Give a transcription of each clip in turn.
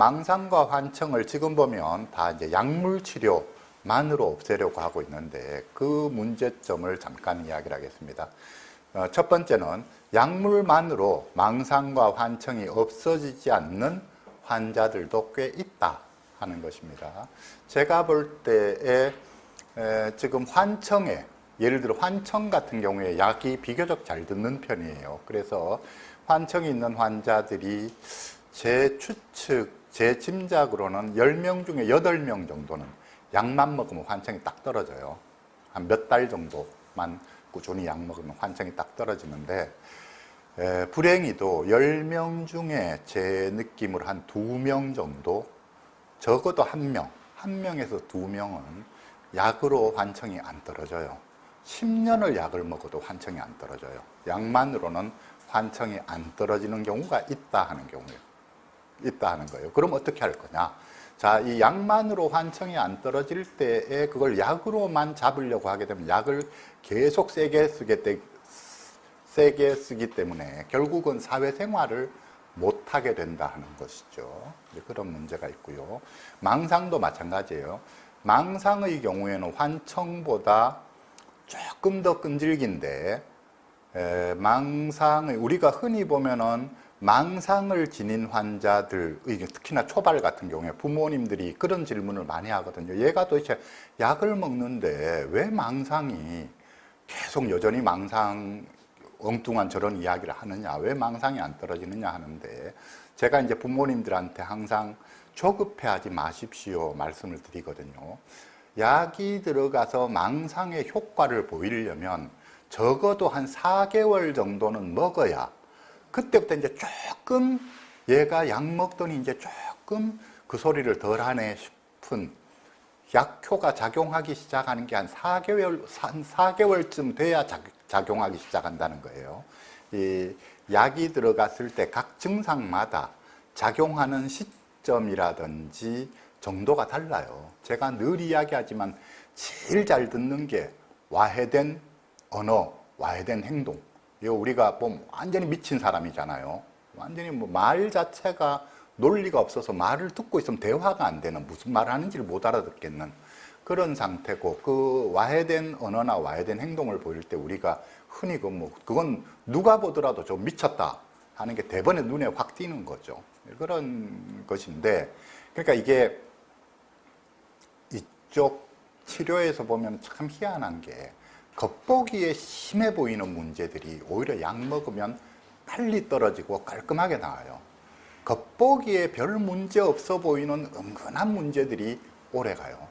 망상과 환청을 지금 보면 다 이제 약물 치료만으로 없애려고 하고 있는데 그 문제점을 잠깐 이야기를 하겠습니다. 첫 번째는 약물만으로 망상과 환청이 없어지지 않는 환자들도 꽤 있다 하는 것입니다. 제가 볼 때에 지금 환청에, 예를 들어 환청 같은 경우에 약이 비교적 잘 듣는 편이에요. 그래서 환청이 있는 환자들이 제 추측, 제 짐작으로는 10명 중에 8명 정도는 약만 먹으면 환청이 딱 떨어져요. 한 몇 달 정도만 꾸준히 약 먹으면 환청이 딱 떨어지는데, 불행히도 10명 중에 제 느낌으로 한 2명 정도, 적어도 1명, 1명에서 2명은 약으로 환청이 안 떨어져요. 10년을 약을 먹어도 환청이 안 떨어져요. 약만으로는 환청이 안 떨어지는 경우가 있다 하는 거예요. 그럼 어떻게 할 거냐? 자, 이 약만으로 환청이 안 떨어질 때에 그걸 약으로만 잡으려고 하게 되면 약을 계속 세게 쓰기 때문에 결국은 사회생활을 못하게 된다 하는 것이죠. 그런 문제가 있고요. 망상도 마찬가지예요. 망상의 경우에는 환청보다 조금 더 끈질긴데, 망상의, 우리가 흔히 보면은 망상을 지닌 환자들, 특히나 초발 같은 경우에 부모님들이 그런 질문을 많이 하거든요. 얘가 도대체 약을 먹는데 왜 망상이 계속 여전히 엉뚱한 저런 이야기를 하느냐, 왜 망상이 안 떨어지느냐 하는데, 제가 이제 부모님들한테 항상 조급해하지 마십시오 말씀을 드리거든요. 약이 들어가서 망상의 효과를 보이려면 적어도 한 4개월 정도는 먹어야, 그때부터 이제 조금 얘가 약 먹더니 이제 조금 그 소리를 덜 하네 싶은 약효가 작용하기 시작하는 게 한 4개월쯤 돼야 작용하기 시작한다는 거예요. 이 약이 들어갔을 때 각 증상마다 작용하는 시점이라든지 정도가 달라요. 제가 늘 이야기하지만 제일 잘 듣는 게 와해된 언어, 와해된 행동. 이거 우리가 보면 완전히 미친 사람이잖아요. 완전히 뭐 말 자체가 논리가 없어서 말을 듣고 있으면 대화가 안 되는, 무슨 말을 하는지를 못 알아듣겠는 그런 상태고, 그 와해된 언어나 와해된 행동을 보일 때 우리가 흔히 그건 누가 보더라도 좀 미쳤다 하는 게 대번에 눈에 확 띄는 거죠. 그런 것인데, 그러니까 이게 이쪽 치료에서 보면 참 희한한 게, 겉보기에 심해 보이는 문제들이 오히려 약 먹으면 빨리 떨어지고 깔끔하게 나와요. 겉보기에 별 문제 없어 보이는 은근한 문제들이 오래 가요.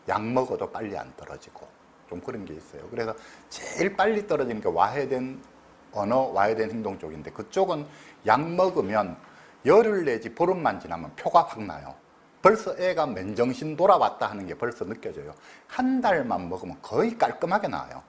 약 먹어도 빨리 안 떨어지고 좀 그런 게 있어요. 그래서 제일 빨리 떨어지는 게 와해된 언어, 와해된 행동 쪽인데, 그쪽은 약 먹으면 열흘 내지 보름만 지나면 표가 확 나요. 벌써 애가 맨정신 돌아왔다 하는 게 벌써 느껴져요. 한 달만 먹으면 거의 깔끔하게 나와요.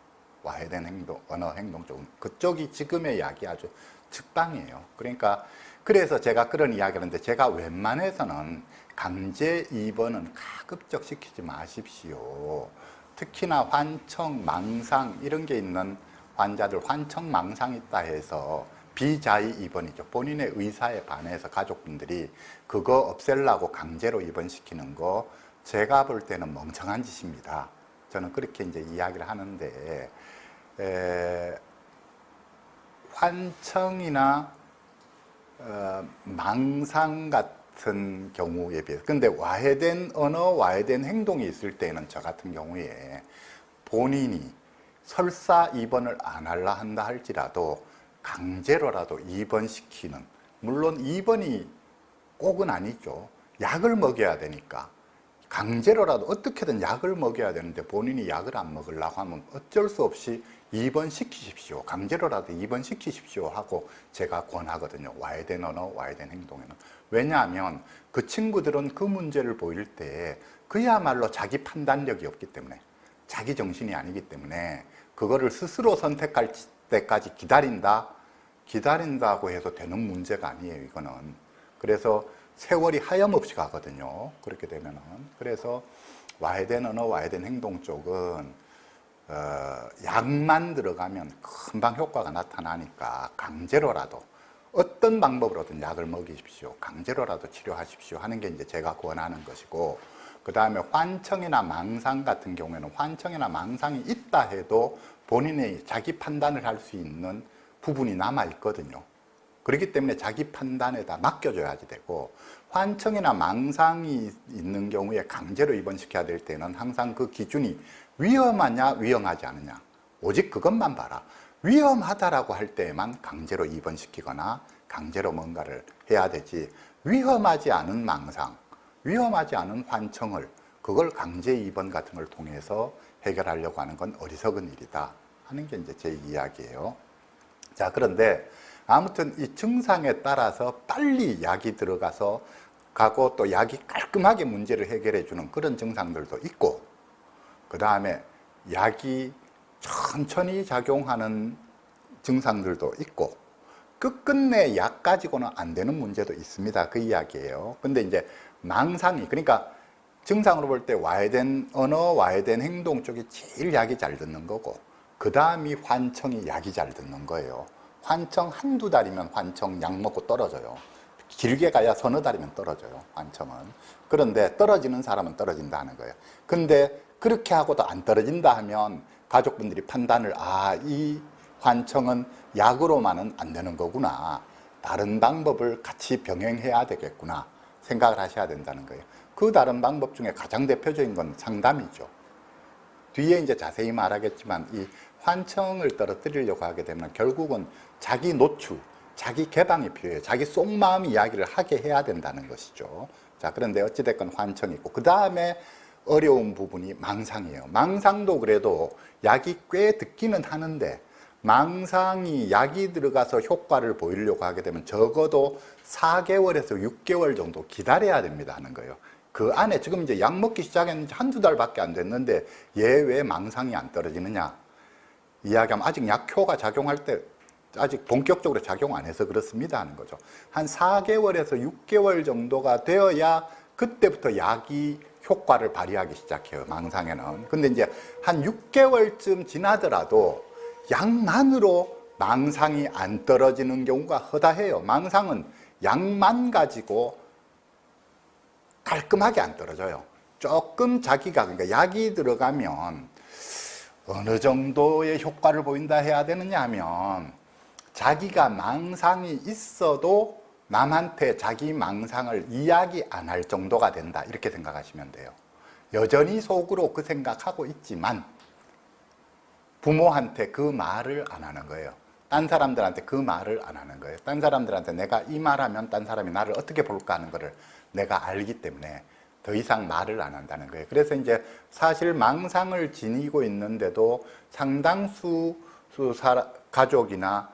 와해된 행동, 언어, 행동 쪽은. 그쪽이 지금의 약이 아주 직방이에요. 그러니까 그래서 제가 그런 이야기를 하는데, 제가 웬만해서는 강제 입원은 가급적 시키지 마십시오. 특히나 환청, 망상 이런 게 있는 환자들, 환청, 망상 있다 해서 비자의 입원이죠. 본인의 의사에 반해서 가족분들이 그거 없애려고 강제로 입원시키는 거, 제가 볼 때는 멍청한 짓입니다. 저는 그렇게 이제 이야기를 하는데, 환청이나 망상 같은 경우에 비해서, 근데 와해된 언어, 와해된 행동이 있을 때는 저 같은 경우에 본인이 설사 입원을 안 하려 한다 할지라도 강제로라도 입원시키는, 물론 입원이 꼭은 아니죠. 약을 먹여야 되니까 강제로라도 어떻게든 약을 먹여야 되는데, 본인이 약을 안 먹으려고 하면 어쩔 수 없이 입원시키십시오. 강제로라도 입원시키십시오 하고 제가 권하거든요. 와해된 언어, 와해된 행동에는. 왜냐하면 그 친구들은 그 문제를 보일 때 그야말로 자기 판단력이 없기 때문에, 자기 정신이 아니기 때문에 그거를 스스로 선택할 때까지 기다린다고 해서 되는 문제가 아니에요, 이거는. 그래서 세월이 하염없이 가거든요, 그렇게 되면은. 그래서 와해된 언어, 와해된 행동 쪽은 약만 들어가면 금방 효과가 나타나니까 강제로라도 어떤 방법으로든 약을 먹이십시오. 강제로라도 치료하십시오 하는 게 이제 제가 권하는 것이고, 그 다음에 환청이나 망상 같은 경우에는 환청이나 망상이 있다 해도 본인의 자기 판단을 할 수 있는 부분이 남아 있거든요. 그렇기 때문에 자기 판단에다 맡겨줘야지 되고, 환청이나 망상이 있는 경우에 강제로 입원시켜야 될 때는 항상 그 기준이 위험하냐 위험하지 않느냐, 오직 그것만 봐라. 위험하다라고 할 때에만 강제로 입원시키거나 강제로 뭔가를 해야 되지, 위험하지 않은 망상, 위험하지 않은 환청을 그걸 강제 입원 같은 걸 통해서 해결하려고 하는 건 어리석은 일이다 하는 게 이제 제 이야기예요. 자, 그런데 아무튼 이 증상에 따라서 빨리 약이 들어가서 가고 또 약이 깔끔하게 문제를 해결해 주는 그런 증상들도 있고, 그 다음에 약이 천천히 작용하는 증상들도 있고, 끝끝내 약 가지고는 안 되는 문제도 있습니다. 그 이야기예요. 근데 이제 망상이, 그러니까 증상으로 볼 때 와야 된 언어, 와야 된 행동 쪽이 제일 약이 잘 듣는 거고, 그 다음이 환청이 약이 잘 듣는 거예요. 환청 한두 달이면 환청 약 먹고 떨어져요. 길게 가야 서너 달이면 떨어져요, 환청은. 그런데 떨어지는 사람은 떨어진다 하는 거예요. 근데 그렇게 하고도 안 떨어진다 하면 가족분들이 판단을, 이 환청은 약으로만은 안 되는 거구나, 다른 방법을 같이 병행해야 되겠구나 생각을 하셔야 된다는 거예요. 그 다른 방법 중에 가장 대표적인 건 상담이죠. 뒤에 이제 자세히 말하겠지만 이 환청을 떨어뜨리려고 하게 되면 결국은 자기 노출, 자기 개방이 필요해요. 자기 속마음 이야기를 하게 해야 된다는 것이죠. 자, 그런데 어찌됐건 환청이 있고, 그 다음에 어려운 부분이 망상이에요. 망상도 그래도 약이 꽤 듣기는 하는데, 망상이 약이 들어가서 효과를 보이려고 하게 되면 적어도 4개월에서 6개월 정도 기다려야 됩니다 하는 거예요. 그 안에 지금 이제 약 먹기 시작했는지 한두 달밖에 안 됐는데 얘 왜 망상이 안 떨어지느냐 이야기하면 아직 약효가 작용할 때 아직 본격적으로 작용 안 해서 그렇습니다 하는 거죠. 한 4개월에서 6개월 정도가 되어야 그때부터 약이 효과를 발휘하기 시작해요, 망상에는. 근데 이제 한 6개월쯤 지나더라도 약만으로 망상이 안 떨어지는 경우가 허다해요. 망상은 약만 가지고 깔끔하게 안 떨어져요. 조금 자기가, 그러니까 약이 들어가면 어느 정도의 효과를 보인다 해야 되느냐 하면, 자기가 망상이 있어도 남한테 자기 망상을 이야기 안 할 정도가 된다, 이렇게 생각하시면 돼요. 여전히 속으로 그 생각하고 있지만 부모한테 그 말을 안 하는 거예요. 딴 사람들한테 그 말을 안 하는 거예요. 딴 사람들한테 내가 이 말하면 딴 사람이 나를 어떻게 볼까 하는 거를 내가 알기 때문에 더 이상 말을 안 한다는 거예요. 그래서 이제 사실 망상을 지니고 있는데도 상당수 가족이나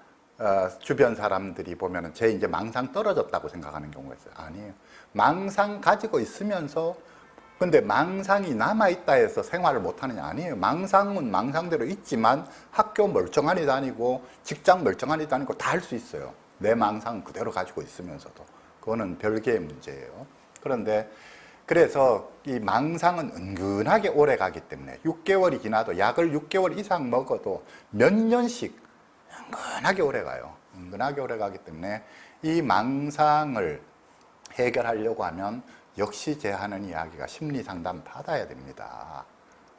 주변 사람들이 보면은 제 이제 망상 떨어졌다고 생각하는 경우가 있어요. 아니에요. 망상 가지고 있으면서, 근데 망상이 남아있다 해서 생활을 못하느냐? 아니에요. 망상은 망상대로 있지만 학교 멀쩡하니 다니고 직장 멀쩡하니 다니고 다 할 수 있어요. 내 망상은 그대로 가지고 있으면서도. 그거는 별개의 문제예요. 그런데 그래서 이 망상은 은근하게 오래 가기 때문에 6개월이 지나도, 약을 6개월 이상 먹어도 몇 년씩 은근하게 오래 가요. 은근하게 오래 가기 때문에 이 망상을 해결하려고 하면 역시 제 하는 이야기가 심리 상담 받아야 됩니다.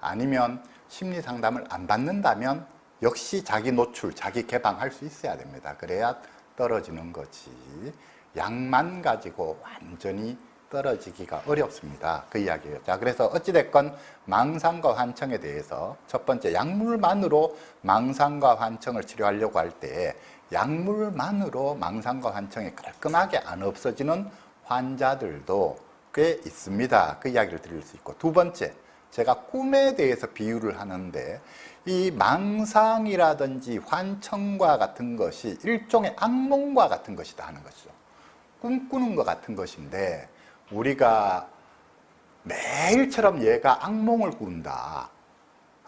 아니면 심리 상담을 안 받는다면 역시 자기 노출, 자기 개방할 수 있어야 됩니다. 그래야 떨어지는 거지. 약만 가지고 완전히 떨어지기가 어렵습니다. 그 이야기예요. 자, 그래서 어찌됐건 망상과 환청에 대해서 첫 번째, 약물만으로 망상과 환청을 치료하려고 할 때 약물만으로 망상과 환청이 깔끔하게 안 없어지는 환자들도 꽤 있습니다. 그 이야기를 드릴 수 있고, 두 번째, 제가 꿈에 대해서 비유를 하는데 이 망상이라든지 환청과 같은 것이 일종의 악몽과 같은 것이다 하는 것이죠. 꿈꾸는 것 같은 것인데 우리가 매일처럼 얘가 악몽을 꾼다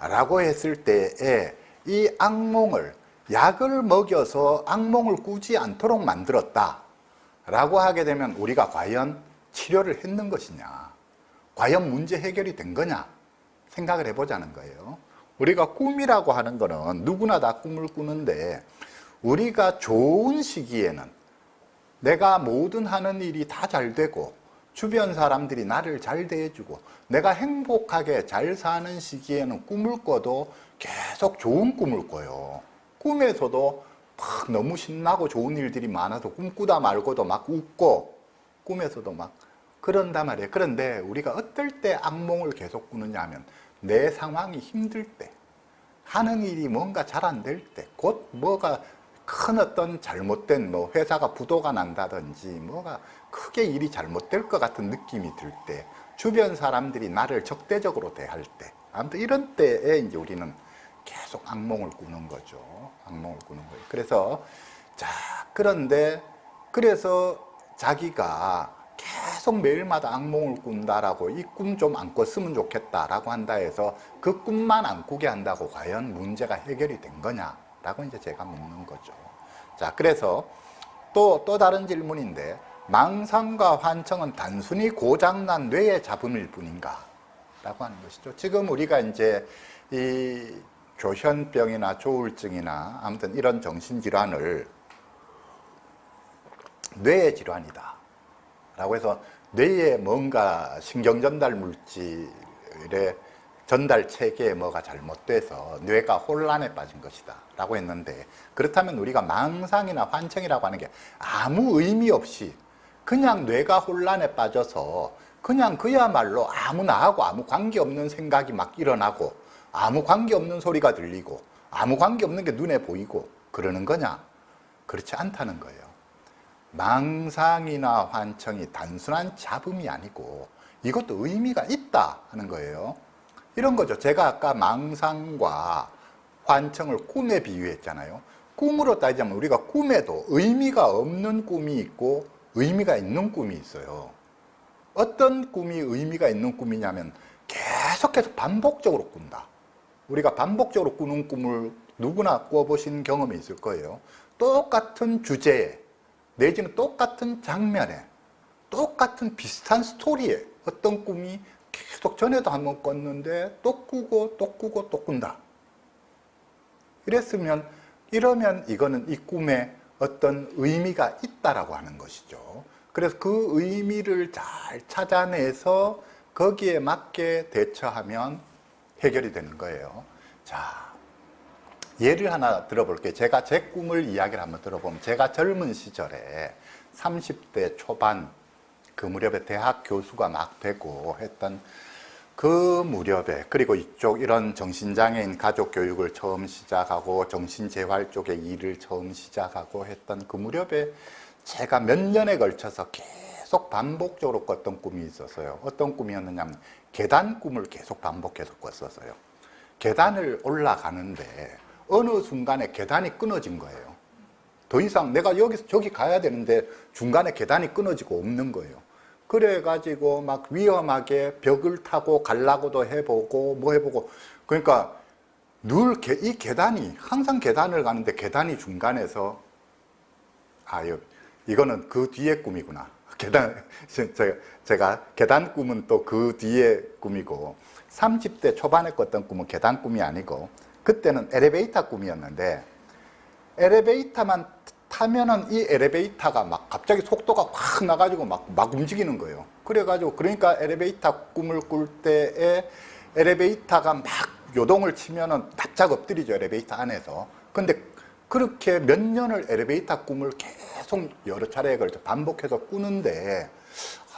라고 했을 때에 이 악몽을 약을 먹여서 악몽을 꾸지 않도록 만들었다 라고 하게 되면 우리가 과연 치료를 했는 것이냐, 과연 문제 해결이 된 거냐 생각을 해보자는 거예요. 우리가 꿈이라고 하는 거는 누구나 다 꿈을 꾸는데 우리가 좋은 시기에는 내가 모든 하는 일이 다 잘 되고 주변 사람들이 나를 잘 대해주고 내가 행복하게 잘 사는 시기에는 꿈을 꿔도 계속 좋은 꿈을 꿔요. 꿈에서도 막 너무 신나고 좋은 일들이 많아서 꿈꾸다 말고도 막 웃고 꿈에서도 막 그런단 말이에요. 그런데 우리가 어떨 때 악몽을 계속 꾸느냐 하면 내 상황이 힘들 때, 하는 일이 뭔가 잘 안 될 때, 곧 뭐가 큰 어떤 잘못된 뭐 회사가 부도가 난다든지 뭐가 크게 일이 잘못될 것 같은 느낌이 들 때, 주변 사람들이 나를 적대적으로 대할 때, 아무튼 이런 때에 이제 우리는 계속 악몽을 꾸는 거죠. 악몽을 꾸는 거예요. 그래서 그래서 자기가 계속 매일마다 악몽을 꾼다라고 이 꿈 좀 안 꿨으면 좋겠다라고 한다 해서 그 꿈만 안 꾸게 한다고 과연 문제가 해결이 된 거냐라고 이제 제가 묻는 거죠. 자, 그래서 또 다른 질문인데, 망상과 환청은 단순히 고장난 뇌의 잡음일 뿐인가? 라고 하는 것이죠. 지금 우리가 이제 이 조현병이나 조울증이나 아무튼 이런 정신질환을 뇌의 질환이다 라고 해서 뇌에 뭔가 신경전달 물질의 전달 체계에 뭐가 잘못돼서 뇌가 혼란에 빠진 것이다 라고 했는데, 그렇다면 우리가 망상이나 환청이라고 하는 게 아무 의미 없이 그냥 뇌가 혼란에 빠져서 그냥 그야말로 아무 나하고 아무 관계없는 생각이 막 일어나고 아무 관계없는 소리가 들리고 아무 관계없는 게 눈에 보이고 그러는 거냐? 그렇지 않다는 거예요. 망상이나 환청이 단순한 잡음이 아니고 이것도 의미가 있다 하는 거예요. 이런 거죠. 제가 아까 망상과 환청을 꿈에 비유했잖아요. 꿈으로 따지자면 우리가 꿈에도 의미가 없는 꿈이 있고 의미가 있는 꿈이 있어요. 어떤 꿈이 의미가 있는 꿈이냐면 계속해서 반복적으로 꾼다. 우리가 반복적으로 꾸는 꿈을 누구나 꿔보신 경험이 있을 거예요. 똑같은 주제에 내지는 똑같은 장면에 똑같은 비슷한 스토리에 어떤 꿈이 계속 전에도 한번 꿨는데 또 꾸고 또 꾸고 또 꾼다. 이러면 이거는 이 꿈에 어떤 의미가 있다라고 하는 것이죠. 그래서 그 의미를 잘 찾아내서 거기에 맞게 대처하면 해결이 되는 거예요. 자, 예를 하나 들어볼게요. 제가 제 꿈을 이야기를 한번 들어보면, 제가 젊은 시절에 30대 초반 그 무렵에 대학 교수가 막 되고 했던 그 무렵에, 그리고 이런 정신장애인 가족 교육을 처음 시작하고 정신재활 쪽의 일을 처음 시작하고 했던 그 무렵에 제가 몇 년에 걸쳐서 계속 반복적으로 꿨던 꿈이 있었어요. 어떤 꿈이었느냐면 계단 꿈을 계속 반복해서 꿨었어요. 계단을 올라가는데 어느 순간에 계단이 끊어진 거예요. 더 이상 내가 여기서 저기 가야 되는데 중간에 계단이 끊어지고 없는 거예요. 그래가지고 막 위험하게 벽을 타고 가려고도 해보고 뭐 해보고, 그러니까 늘 이 계단이, 항상 계단을 가는데 계단이 중간에서, 이거는 그 뒤에 꿈이구나. 제가 계단 꿈은 또 그 뒤에 꿈이고, 30대 초반에 꿨던 꿈은 계단 꿈이 아니고, 그때는 엘리베이터 꿈이었는데, 엘리베이터만 타면은 이 엘리베이터가 막 갑자기 속도가 확 나가지고 막 움직이는 거예요. 그러니까 엘리베이터 꿈을 꿀 때에 엘리베이터가 막 요동을 치면은 납작 엎드리죠, 엘리베이터 안에서. 근데 그렇게 몇 년을 엘리베이터 꿈을 계속 여러 차례에 걸쳐 반복해서 꾸는데,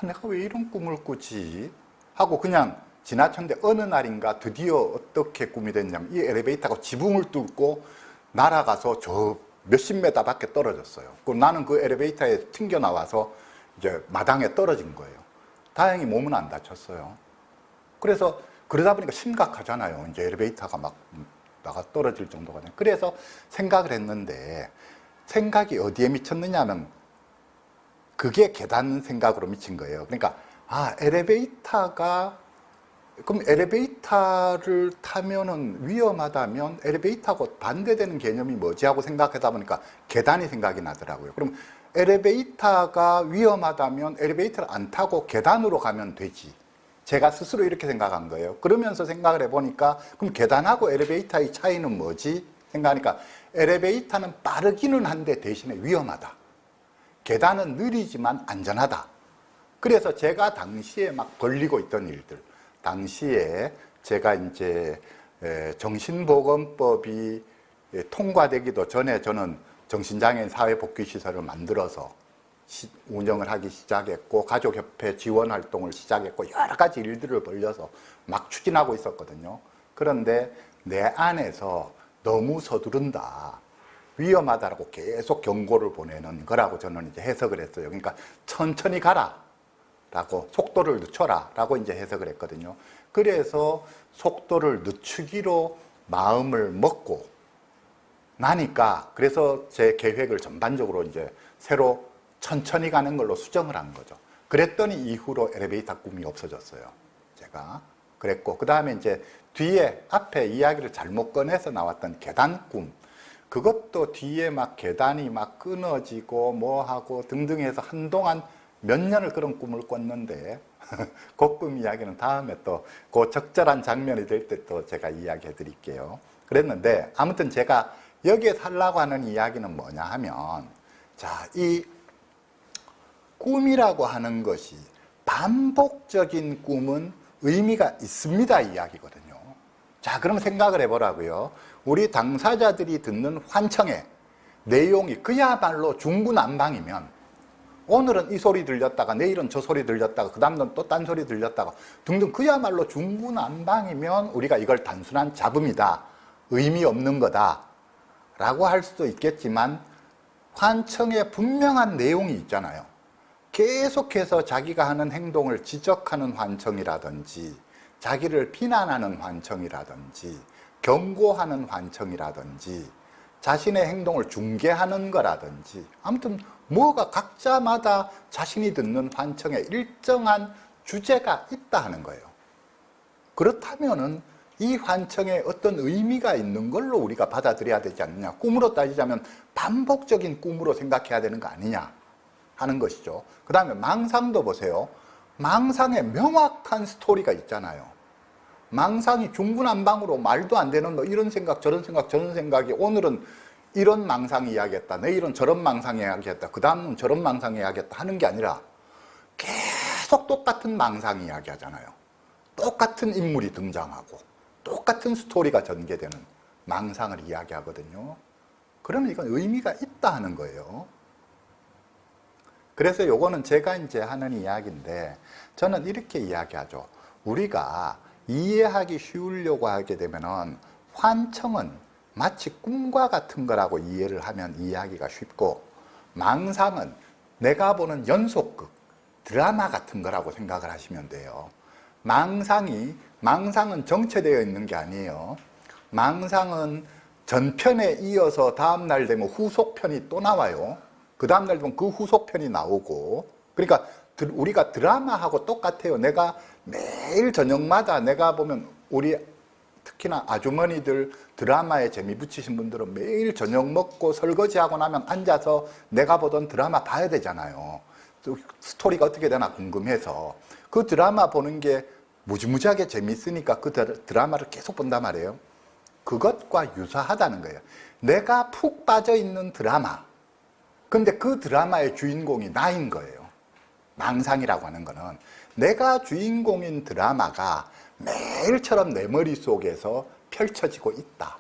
내가 왜 이런 꿈을 꾸지? 하고 그냥 지나쳤는데 어느 날인가 드디어 어떻게 꿈이 됐냐면, 이 엘리베이터가 지붕을 뚫고 날아가서 저 몇십 메다 밖에 떨어졌어요. 그럼 나는 그 엘리베이터에 튕겨 나와서 이제 마당에 떨어진 거예요. 다행히 몸은 안 다쳤어요. 그래서 그러다 보니까 심각하잖아요. 이제 엘리베이터가 막 나가 떨어질 정도가 돼요. 그래서 생각을 했는데, 생각이 어디에 미쳤느냐 하면 그게 계단 생각으로 미친 거예요. 그러니까 그럼 엘리베이터를 타면은 위험하다면 엘리베이터하고 반대되는 개념이 뭐지 하고 생각하다 보니까 계단이 생각이 나더라고요. 그럼 엘리베이터가 위험하다면 엘리베이터를 안 타고 계단으로 가면 되지. 제가 스스로 이렇게 생각한 거예요. 그러면서 생각을 해보니까 그럼 계단하고 엘리베이터의 차이는 뭐지? 생각하니까 엘리베이터는 빠르기는 한데 대신에 위험하다. 계단은 느리지만 안전하다. 그래서 제가 당시에 막 벌리고 있던 일들, 당시에 제가 이제 정신보건법이 통과되기도 전에 저는 정신장애인 사회복귀시설을 만들어서 운영을 하기 시작했고, 가족협회 지원 활동을 시작했고, 여러 가지 일들을 벌려서 막 추진하고 있었거든요. 그런데 내 안에서 너무 서두른다, 위험하다라고 계속 경고를 보내는 거라고 저는 이제 해석을 했어요. 그러니까 천천히 가라 라고, 속도를 늦춰라 라고 이제 해석을 했거든요. 그래서 속도를 늦추기로 마음을 먹고 나니까, 그래서 제 계획을 전반적으로 이제 새로 천천히 가는 걸로 수정을 한 거죠. 그랬더니 이후로 엘리베이터 꿈이 없어졌어요. 제가 그랬고, 그 다음에 이제 뒤에 앞에 이야기를 잘못 꺼내서 나왔던 계단 꿈, 그것도 뒤에 막 계단이 막 끊어지고 뭐 하고 등등 해서 한동안 몇 년을 그런 꿈을 꿨는데 그 꿈 이야기는 다음에 또 그 적절한 장면이 될 때 또 제가 이야기해 드릴게요. 그랬는데 아무튼 제가 여기에 살라고 하는 이야기는 뭐냐 하면, 자, 이 꿈이라고 하는 것이 반복적인 꿈은 의미가 있습니다 이야기거든요. 자, 그럼 생각을 해보라고요. 우리 당사자들이 듣는 환청의 내용이 그야말로 중구난방이면, 오늘은 이 소리 들렸다가 내일은 저 소리 들렸다가 그 다음은 또 딴 소리 들렸다가 등등 그야말로 중구난방이면 우리가 이걸 단순한 잡음이다, 의미 없는 거다 라고 할 수도 있겠지만, 환청에 분명한 내용이 있잖아요. 계속해서 자기가 하는 행동을 지적하는 환청이라든지, 자기를 비난하는 환청이라든지, 경고하는 환청이라든지, 자신의 행동을 중계하는 거라든지, 아무튼 뭐가 각자마다 자신이 듣는 환청에 일정한 주제가 있다 하는 거예요. 그렇다면은 이 환청에 어떤 의미가 있는 걸로 우리가 받아들여야 되지 않느냐. 꿈으로 따지자면 반복적인 꿈으로 생각해야 되는 거 아니냐 하는 것이죠. 그 다음에 망상도 보세요. 망상에 명확한 스토리가 있잖아요. 망상이 중구난방으로 말도 안 되는 뭐 이런 생각 저런 생각 저런 생각이, 오늘은 이런 망상 이야기했다, 내일은 저런 망상 이야기했다, 그 다음은 저런 망상 이야기했다 하는 게 아니라 계속 똑같은 망상 이야기 하잖아요. 똑같은 인물이 등장하고 똑같은 스토리가 전개되는 망상을 이야기하거든요. 그러면 이건 의미가 있다 하는 거예요. 그래서 요거는 제가 이제 하는 이야기인데, 저는 이렇게 이야기하죠. 우리가 이해하기 쉬우려고 하게 되면은 환청은 마치 꿈과 같은 거라고 이해를 하면 이해하기가 쉽고, 망상은 내가 보는 연속극, 드라마 같은 거라고 생각을 하시면 돼요. 망상은 정체되어 있는 게 아니에요. 망상은 전편에 이어서 다음날 되면 후속편이 또 나와요. 그 다음날 되면 그 후속편이 나오고, 그러니까 우리가 드라마하고 똑같아요. 내가 매일 저녁마다 내가 보면, 우리 특히나 아주머니들 드라마에 재미 붙이신 분들은 매일 저녁 먹고 설거지하고 나면 앉아서 내가 보던 드라마 봐야 되잖아요. 스토리가 어떻게 되나 궁금해서. 그 드라마 보는 게 무지무지하게 재밌으니까 그 드라마를 계속 본단 말이에요. 그것과 유사하다는 거예요. 내가 푹 빠져 있는 드라마, 근데 그 드라마의 주인공이 나인 거예요. 망상이라고 하는 거는 내가 주인공인 드라마가 매일처럼 내 머릿속에서 펼쳐지고 있다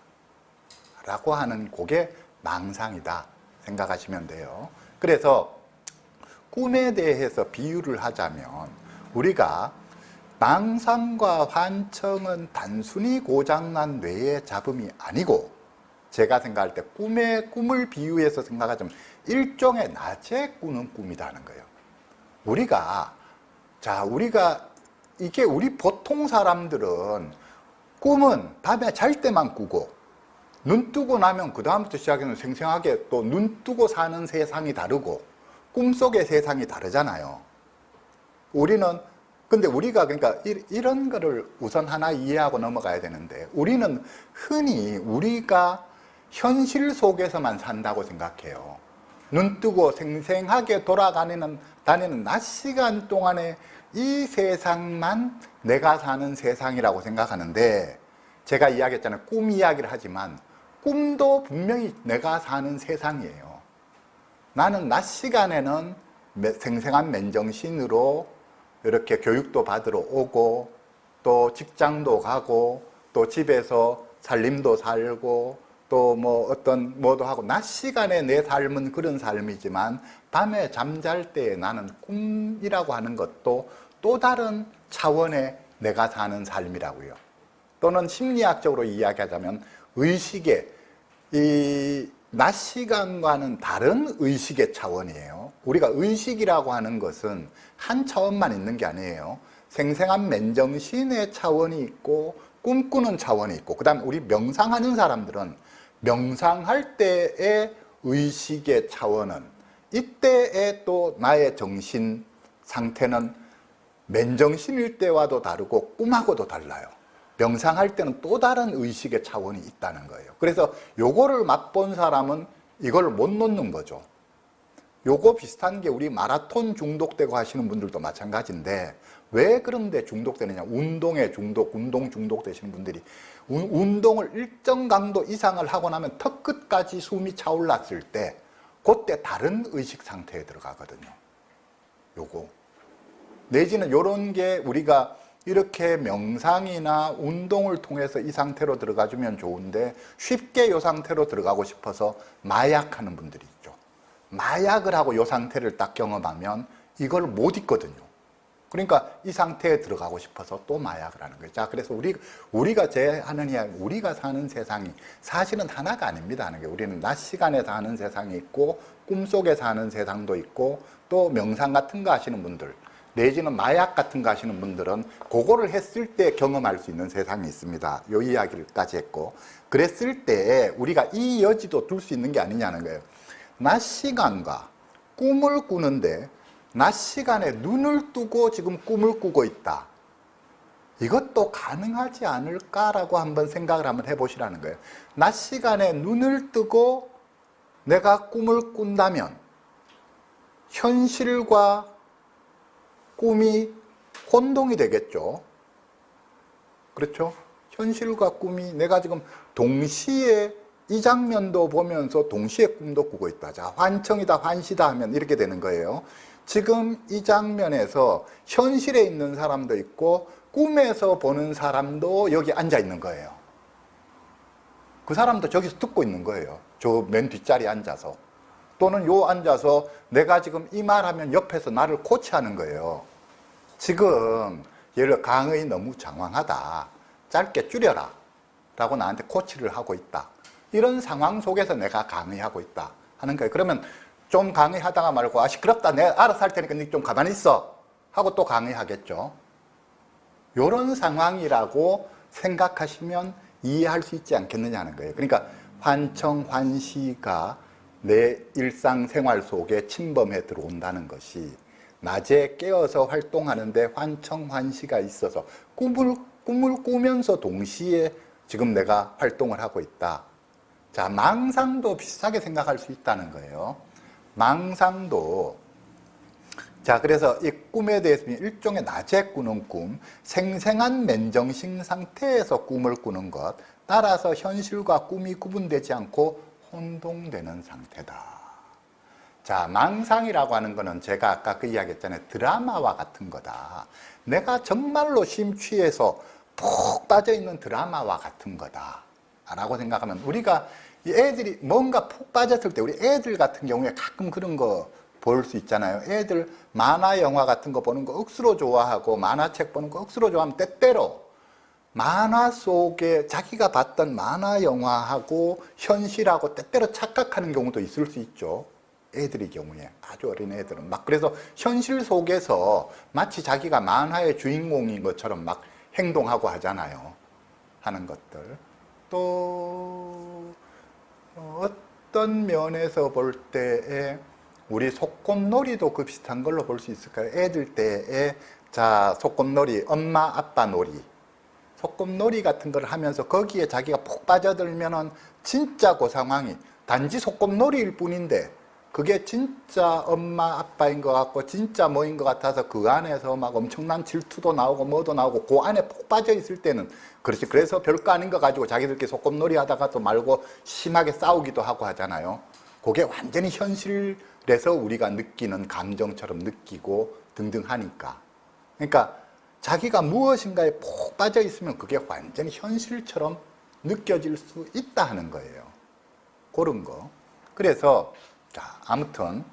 라고 하는 그게 망상이다 생각하시면 돼요. 그래서 꿈에 대해서 비유를 하자면, 우리가 망상과 환청은 단순히 고장난 뇌의 잡음이 아니고, 제가 생각할 때 꿈을 비유해서 생각하자면 일종의 낮에 꾸는 꿈이라는 거예요. 우리가 이게 우리 보통 사람들은 꿈은 밤에 잘 때만 꾸고, 눈 뜨고 나면 그 다음부터 시작해서 생생하게 또 눈 뜨고 사는 세상이 다르고 꿈속의 세상이 다르잖아요. 근데 우리가 그러니까 이런 거를 우선 하나 이해하고 넘어가야 되는데, 우리는 흔히 우리가 현실 속에서만 산다고 생각해요. 눈 뜨고 생생하게 다니는 낮 시간 동안에 이 세상만 내가 사는 세상이라고 생각하는데, 제가 이야기했잖아요. 꿈 이야기를 하지만 꿈도 분명히 내가 사는 세상이에요. 나는 낮 시간에는 생생한 맨정신으로 이렇게 교육도 받으러 오고 또 직장도 가고 또 집에서 살림도 살고 또 뭐 어떤 뭐도 하고 낮 시간에 내 삶은 그런 삶이지만 밤에 잠잘 때 나는 꿈이라고 하는 것도 또 다른 차원의 내가 사는 삶이라고요. 또는 심리학적으로 이야기하자면 의식의 이 낮 시간과는 다른 의식의 차원이에요. 우리가 의식이라고 하는 것은 한 차원만 있는 게 아니에요. 생생한 맨정신의 차원이 있고 꿈꾸는 차원이 있고, 그 다음에 우리 명상하는 사람들은 명상할 때의 의식의 차원은 이때의 또 나의 정신 상태는 맨정신일 때와도 다르고 꿈하고도 달라요. 명상할 때는 또 다른 의식의 차원이 있다는 거예요. 그래서 요거를 맛본 사람은 이걸 못 놓는 거죠. 요거 비슷한 게 우리 마라톤 중독되고 하시는 분들도 마찬가지인데, 왜 그런데 중독되느냐? 운동에 중독, 운동 중독되시는 분들이 운동을 일정 강도 이상을 하고 나면 턱 끝까지 숨이 차올랐을 때 그때 다른 의식 상태에 들어가거든요. 요거 내지는 요런 게 우리가 이렇게 명상이나 운동을 통해서 이 상태로 들어가주면 좋은데 쉽게 이 상태로 들어가고 싶어서 마약하는 분들이 있죠. 마약을 하고 이 상태를 딱 경험하면 이걸 못 잊거든요. 그러니까 이 상태에 들어가고 싶어서 또 마약을 하는 거예요. 자, 그래서 우리가 하는 이야기, 우리가 사는 세상이 사실은 하나가 아닙니다 하는 게, 우리는 낮 시간에 사는 세상이 있고 꿈속에 사는 세상도 있고 또 명상 같은 거 하시는 분들 내지는 마약 같은 거 하시는 분들은 그거를 했을 때 경험할 수 있는 세상이 있습니다. 요 이야기까지 했고, 그랬을 때 우리가 이 여지도 둘 수 있는 게 아니냐는 거예요. 낮 시간과 꿈을 꾸는데 낮 시간에 눈을 뜨고 지금 꿈을 꾸고 있다. 이것도 가능하지 않을까라고 한번 생각을 한번 해보시라는 거예요. 낮 시간에 눈을 뜨고 내가 꿈을 꾼다면 현실과 꿈이 혼동이 되겠죠. 그렇죠? 현실과 꿈이 내가 지금 동시에 이 장면도 보면서 동시에 꿈도 꾸고 있다. 자, 환청이다, 환시다 하면 이렇게 되는 거예요. 지금 이 장면에서 현실에 있는 사람도 있고 꿈에서 보는 사람도 여기 앉아 있는 거예요. 그 사람도 저기서 듣고 있는 거예요. 저 맨 뒷자리에 앉아서. 또는 요 앉아서 내가 지금 이 말하면 옆에서 나를 코치하는 거예요. 지금 예를 들어 강의 너무 장황하다, 짧게 줄여라 라고 나한테 코치를 하고 있다. 이런 상황 속에서 내가 강의하고 있다 하는 거예요. 그러면 좀 강의하다가 말고 아 시끄럽다, 내가 알아서 할 테니까 니 좀 가만히 있어 하고 또 강의하겠죠. 이런 상황이라고 생각하시면 이해할 수 있지 않겠느냐 하는 거예요. 그러니까 환청, 환시가 내 일상생활 속에 침범해 들어온다는 것이, 낮에 깨어서 활동하는데 환청, 환시가 있어서 꿈을 꾸면서 동시에 지금 내가 활동을 하고 있다. 자, 망상도 비슷하게 생각할 수 있다는 거예요. 망상도, 자, 그래서 이 꿈에 대해서 일종의 낮에 꾸는 꿈, 생생한 맨정신 상태에서 꿈을 꾸는 것, 따라서 현실과 꿈이 구분되지 않고 혼동되는 상태다. 자, 망상이라고 하는 거는 제가 아까 그 이야기 했잖아요. 드라마와 같은 거다. 내가 정말로 심취해서 푹 빠져있는 드라마와 같은 거다 라고 생각하면, 우리가 이 애들이 뭔가 푹 빠졌을 때, 우리 애들 같은 경우에 가끔 그런 거 볼 수 있잖아요. 애들 만화 영화 같은 거 보는 거 억수로 좋아하고 만화책 보는 거 억수로 좋아하면 때때로 만화 속에 자기가 봤던 만화 영화하고 현실하고 때때로 착각하는 경우도 있을 수 있죠. 애들의 경우에, 아주 어린 애들은 막, 그래서 현실 속에서 마치 자기가 만화의 주인공인 것처럼 막 행동하고 하잖아요. 하는 것들. 또 어떤 면에서 볼 때에 우리 소꿉놀이도 그 비슷한 걸로 볼 수 있을까요? 애들 때에, 자, 소꿉놀이, 엄마 아빠 놀이, 소꿉놀이 같은 걸 하면서 거기에 자기가 푹 빠져들면은 진짜 그 상황이 단지 소꿉놀이일 뿐인데 그게 진짜 엄마 아빠인 것 같고 진짜 뭐인 것 같아서 그 안에서 막 엄청난 질투도 나오고 뭐도 나오고 그 안에 푹 빠져 있을 때는 그렇지. 그래서 별거 아닌 거 가지고 자기들끼리 소꿉놀이 하다가 또 말고 심하게 싸우기도 하고 하잖아요. 그게 완전히 현실 그래서 우리가 느끼는 감정처럼 느끼고 등등 하니까. 그러니까 자기가 무엇인가에 푹 빠져 있으면 그게 완전히 현실처럼 느껴질 수 있다 하는 거예요. 그런 거. 그래서 자, 아무튼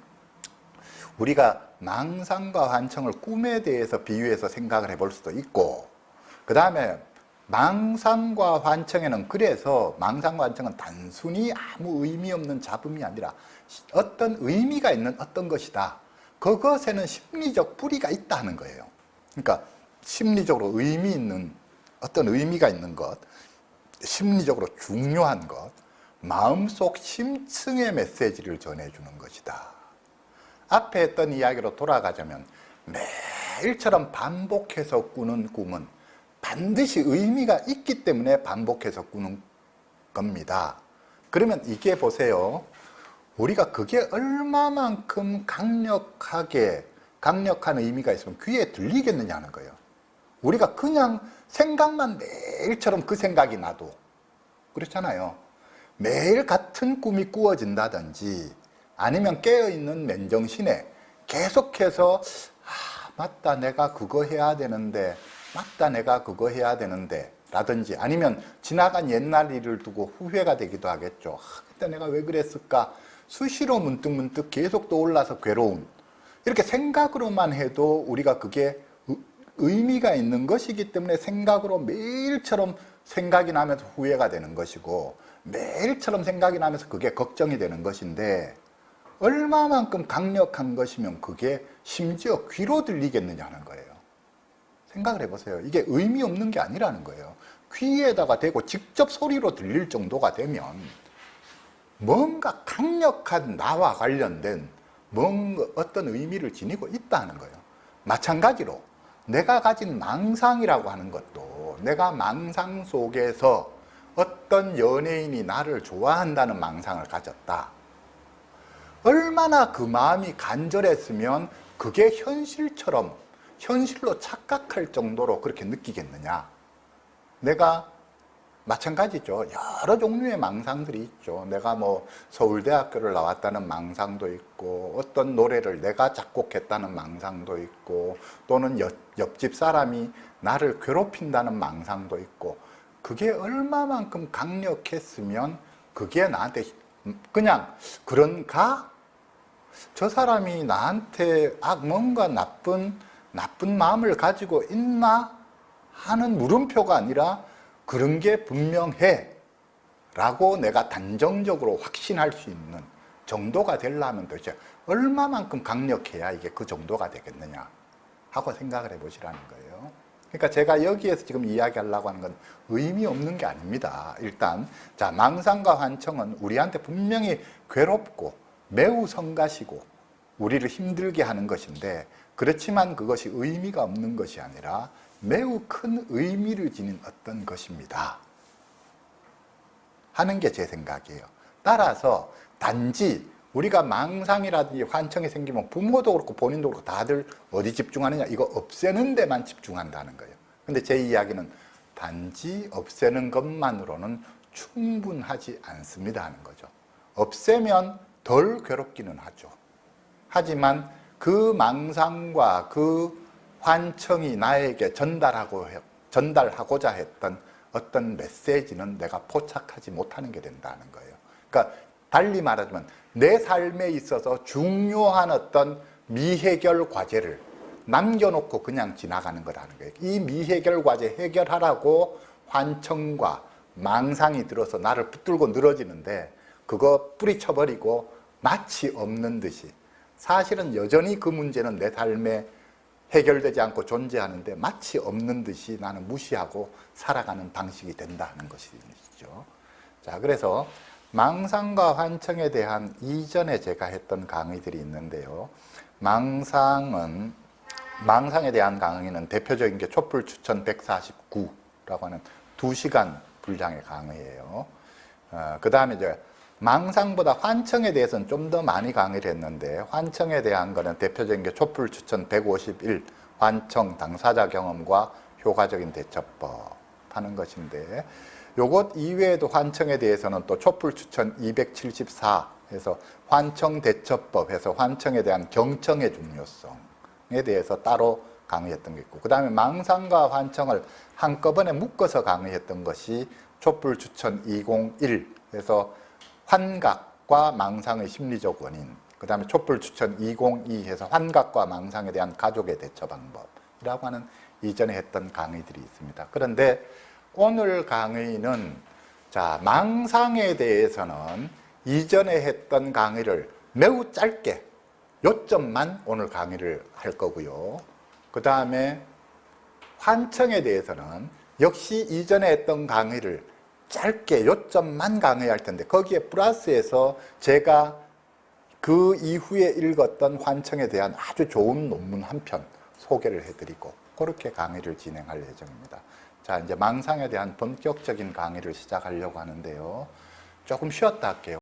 우리가 망상과 환청을 꿈에 대해서 비유해서 생각을 해볼 수도 있고, 그 다음에 망상과 환청에는, 그래서 망상과 환청은 단순히 아무 의미 없는 잡음이 아니라 어떤 의미가 있는 어떤 것이다. 그것에는 심리적 뿌리가 있다는 거예요. 그러니까 심리적으로 의미 있는, 어떤 의미가 있는 것, 심리적으로 중요한 것, 마음속 심층의 메시지를 전해주는 것이다. 앞에 했던 이야기로 돌아가자면 매일처럼 반복해서 꾸는 꿈은 반드시 의미가 있기 때문에 반복해서 꾸는 겁니다. 그러면 이게 보세요. 우리가 그게 얼마만큼 강력한 의미가 있으면 귀에 들리겠느냐는 거예요. 우리가 그냥 생각만 매일처럼 그 생각이 나도 그렇잖아요. 매일 같은 꿈이 꾸어진다든지 아니면 깨어있는 맨정신에 계속해서 맞다 내가 그거 해야 되는데, 맞다 내가 그거 해야 되는데 라든지, 아니면 지나간 옛날 일을 두고 후회가 되기도 하겠죠. 그때 내가 왜 그랬을까, 수시로 문득문득 계속 떠올라서 괴로운, 이렇게 생각으로만 해도 우리가 그게 의미가 있는 것이기 때문에 생각으로 매일처럼 생각이 나면서 후회가 되는 것이고, 매일처럼 생각이 나면서 그게 걱정이 되는 것인데, 얼마만큼 강력한 것이면 그게 심지어 귀로 들리겠느냐는 거예요. 생각을 해보세요. 이게 의미 없는 게 아니라는 거예요. 귀에다가 대고 직접 소리로 들릴 정도가 되면 뭔가 강력한 나와 관련된 뭔가 어떤 의미를 지니고 있다는 거예요. 마찬가지로 내가 가진 망상이라고 하는 것도, 내가 망상 속에서 어떤 연예인이 나를 좋아한다는 망상을 가졌다. 얼마나 그 마음이 간절했으면 그게 현실로 착각할 정도로 그렇게 느끼겠느냐. 내가 마찬가지죠. 여러 종류의 망상들이 있죠. 내가 뭐 서울대학교를 나왔다는 망상도 있고, 어떤 노래를 내가 작곡했다는 망상도 있고, 또는 옆집 사람이 나를 괴롭힌다는 망상도 있고, 그게 얼마만큼 강력했으면 그게 나한테 그냥 그런가? 저 사람이 나한테 뭔가 나쁜 마음을 가지고 있나? 하는 물음표가 아니라 그런 게 분명해 라고 내가 단정적으로 확신할 수 있는 정도가 되려면 도대체 얼마만큼 강력해야 이게 그 정도가 되겠느냐 하고 생각을 해보시라는 거예요. 그러니까 제가 여기에서 지금 이야기하려고 하는 건 의미 없는 게 아닙니다. 일단 자, 망상과 환청은 우리한테 분명히 괴롭고 매우 성가시고 우리를 힘들게 하는 것인데, 그렇지만 그것이 의미가 없는 것이 아니라 매우 큰 의미를 지닌 어떤 것입니다 하는 게 제 생각이에요. 따라서 단지 우리가 망상이라든지 환청이 생기면 부모도 그렇고 본인도 그렇고 다들 어디 집중하느냐, 이거 없애는 데만 집중한다는 거예요. 근데 제 이야기는 단지 없애는 것만으로는 충분하지 않습니다 하는 거죠. 없애면 덜 괴롭기는 하죠. 하지만 그 망상과 그 환청이 나에게 전달하고자 했던 어떤 메시지는 내가 포착하지 못하는 게 된다는 거예요. 그러니까 달리 말하자면 내 삶에 있어서 중요한 어떤 미해결 과제를 남겨놓고 그냥 지나가는 거라는 거예요. 이 미해결 과제 해결하라고 환청과 망상이 들어서 나를 붙들고 늘어지는데, 그거 뿌리쳐버리고 마치 없는 듯이, 사실은 여전히 그 문제는 내 삶에 해결되지 않고 존재하는데 마치 없는 듯이 나는 무시하고 살아가는 방식이 된다는 것이죠. 자, 그래서 망상과 환청에 대한 이전에 제가 했던 강의들이 있는데요. 망상에 대한 강의는 대표적인 게 촛불 추천 149라고 하는 2시간 분량의 강의예요. 그 다음에 이제 망상보다 환청에 대해서는 좀 더 많이 강의를 했는데, 환청에 대한 거는 대표적인 게 촛불 추천 151 환청 당사자 경험과 효과적인 대처법 하는 것인데, 요것 이외에도 환청에 대해서는 또 촛불 추천 274 해서 환청대처법 해서 환청에 대한 경청의 중요성에 대해서 따로 강의했던 게 있고, 그 다음에 망상과 환청을 한꺼번에 묶어서 강의했던 것이 촛불추천 201 해서 환각과 망상의 심리적 원인, 그 다음에 촛불추천 202 해서 환각과 망상에 대한 가족의 대처 방법이라고 하는 이전에 했던 강의들이 있습니다. 그런데 오늘 강의는 자, 망상에 대해서는 이전에 했던 강의를 매우 짧게 요점만 오늘 강의를 할 거고요. 그 다음에 환청에 대해서는 역시 이전에 했던 강의를 짧게 요점만 강의할 텐데 거기에 플러스해서 제가 그 이후에 읽었던 환청에 대한 아주 좋은 논문 한 편 소개를 해드리고 그렇게 강의를 진행할 예정입니다. 자, 이제 망상에 대한 본격적인 강의를 시작하려고 하는데요. 조금 쉬었다 할게요.